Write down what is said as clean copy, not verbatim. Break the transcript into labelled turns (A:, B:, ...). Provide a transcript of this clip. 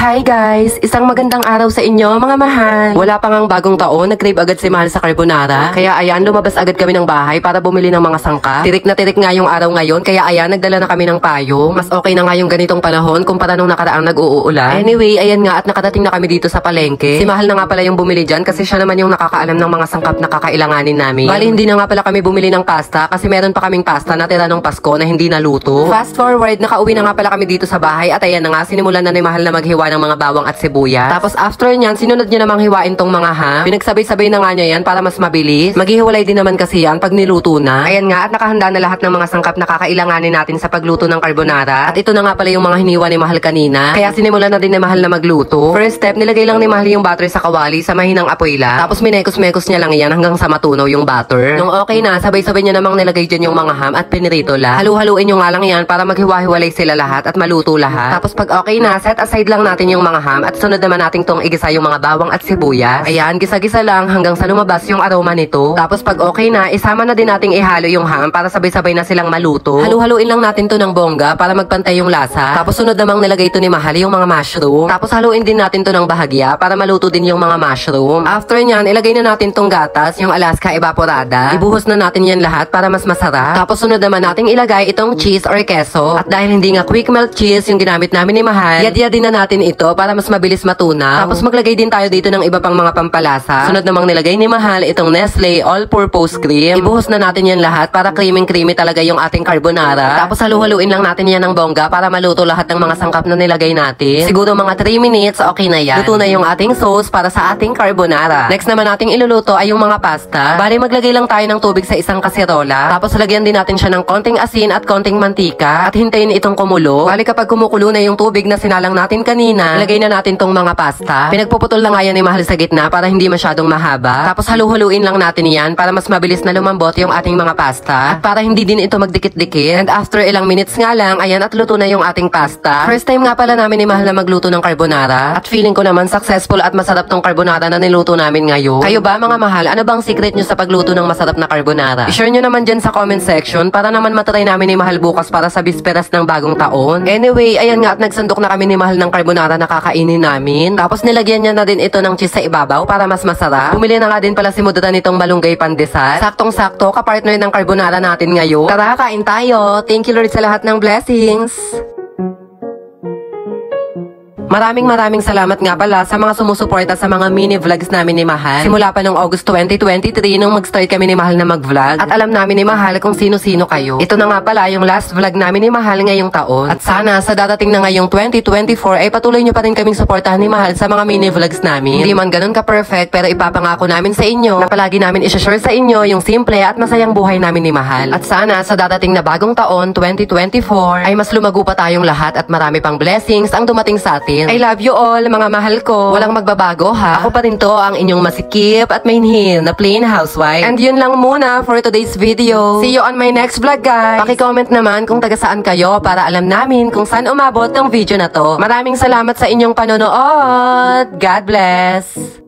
A: Hi guys! Isang magandang araw sa inyo mga mahal. Wala pa ngang bagong taon, nag-crave agad si Mahal sa carbonara. Kaya ayan, lumabas agad kami ng bahay para bumili ng mga sangkap. Tirik na tirik nga yung araw ngayon, kaya ayan, nagdala na kami ng payong. Mas okay na nga yung ganitong panahon kumpara nung nakaraang nag-uulan. Anyway, ayan nga at nakadating na kami dito sa palengke. Si Mahal na nga pala yung bumili dyan kasi siya naman yung nakakaalam ng mga sangkap na kakailanganin namin. Bali, hindi na nga pala kami bumili ng pasta kasi meron pa kaming pasta na tira nung Pasko na hindi naluto. Fast forward, nakauwi na nga pala kami dito sa bahay at ayan na nga, sinimulan na ni Mahal na maghiwa ng mga bawang at sibuyas. Tapos after nyan, sinunod niya namang hiwain tong mga ham. Pinagsabay-sabay na nga niya yan para mas mabilis. Maghihiwalay din naman kasi yan pag niluto na. Ayan nga at nakahanda na lahat ng mga sangkap na kakailanganin natin sa pagluto ng carbonara. At ito na nga pala yung mga hiniwa ni Mahal kanina. Kaya sinimulan na din ni Mahal na magluto. First step, nilagay lang ni Mahal yung butter sa kawali sa mahinang apoy lang. Tapos minekos-mekos niya lang yan hanggang sa matunaw yung butter. Nung okay na, sabay-sabay niya namang nilagay dyan yung mga ham at pinirito lang. Halu-haluin nyo nga lang yan para maghiwa-hiwalay sila lahat at maluto lahat. Tapos pag okay na, set aside lang natin yung mga ham at sunod naman natin tong igisa yung mga bawang at sibuyas. Ayan, gisa-gisa lang hanggang sa lumabas yung aroma nito. Tapos pag okay na, isama na din nating ihalo yung ham para sabay-sabay na silang maluto. Halu-haluin lang natin to ng bongga para magpantay yung lasa. Tapos sunod namang nilagay to ni Mahal yung mga mushroom. Tapos haluin din natin to ng bahagya para maluto din yung mga mushroom. After nyan, ilagay na natin tong gatas, yung Alaska evaporada. Ibuhos na natin yan lahat para mas masarap. Tapos sunod naman nating ilagay itong cheese or keso. At dahil hindi nga quick melt cheese yung ginamit namin ni Mahal, yad-yadin na natin ito para mas mabilis matunaw. Tapos maglagay din tayo dito ng iba pang mga pampalasa. Sunod namang nilagay ni Mahal itong Nestle All-Purpose Cream. Ibuhos na natin yan lahat para creamy-creamy talaga yung ating carbonara. Tapos halu-haluin lang natin yan ng bongga para maluto lahat ng mga sangkap na nilagay natin. Siguro mga 3 minutes, okay na yan. Luto na yung ating sauce para sa ating carbonara. Next naman nating iluluto ay yung mga pasta. Bali maglagay lang tayo ng tubig sa isang kaserola. Tapos lagyan din natin siya ng konting asin at konting mantika at hintayin itong kumulo. Bali kapag kumukulo na yung tubig na sinalang natin kanina, ilagay na natin tong mga pasta. Pinagpuputol lang nga yan ni Mahal sa gitna para hindi masyadong mahaba. Tapos halu-haluin lang natin yan para mas mabilis na lumambot yung ating mga pasta. At para hindi din ito magdikit-dikit. And after ilang minutes nga lang, ayan at luto na yung ating pasta. First time nga pala namin ni Mahal na magluto ng carbonara. At feeling ko naman successful at masarap tong carbonara na niluto namin ngayon. Kayo ba mga mahal, ano bang secret nyo sa pagluto ng masarap na carbonara? I-share nyo naman dyan sa comment section para naman matry namin ni Mahal bukas para sa bisperas ng bagong taon. Anyway, ayan nga at nagsandok na kami ni Mahal ng carbonara na kakainin namin. Tapos nilagyan niya na din ito ng cheese sa ibabaw para mas masarap. Bumili na nga din pala si Mudra nitong malunggay pandesal. Saktong-sakto, kapartner ng carbonara natin ngayon. Tara, kain tayo. Thank you Lord sa lahat ng blessings. Maraming salamat nga pala sa mga sumusuporta sa mga mini vlogs namin ni Mahal. Simula pa noong August 2023 nung mag-start kami ni Mahal na mag-vlog. At alam namin ni Mahal kung sino-sino kayo. Ito na nga pala yung last vlog namin ni Mahal ngayong taon. At sana sa darating na ngayong 2024 ay patuloy nyo pa rin kaming suportahan ni Mahal sa mga mini vlogs namin. Hindi man ganun ka-perfect pero ipapangako namin sa inyo na palagi namin i-share sa inyo yung simple at masayang buhay namin ni Mahal. At sana sa darating na bagong taon 2024 ay mas lumago pa tayong lahat at marami pang blessings ang dumating sa atin. I love you all, mga mahal ko. Walang magbabago ha. Ako pa rin to ang inyong masikip at mainhin na plain housewife. And yun lang muna for today's video. See you on my next vlog guys. Paki-comment naman kung taga saan kayo para alam namin kung saan umabot ng video na to. Maraming salamat sa inyong panonood. God bless.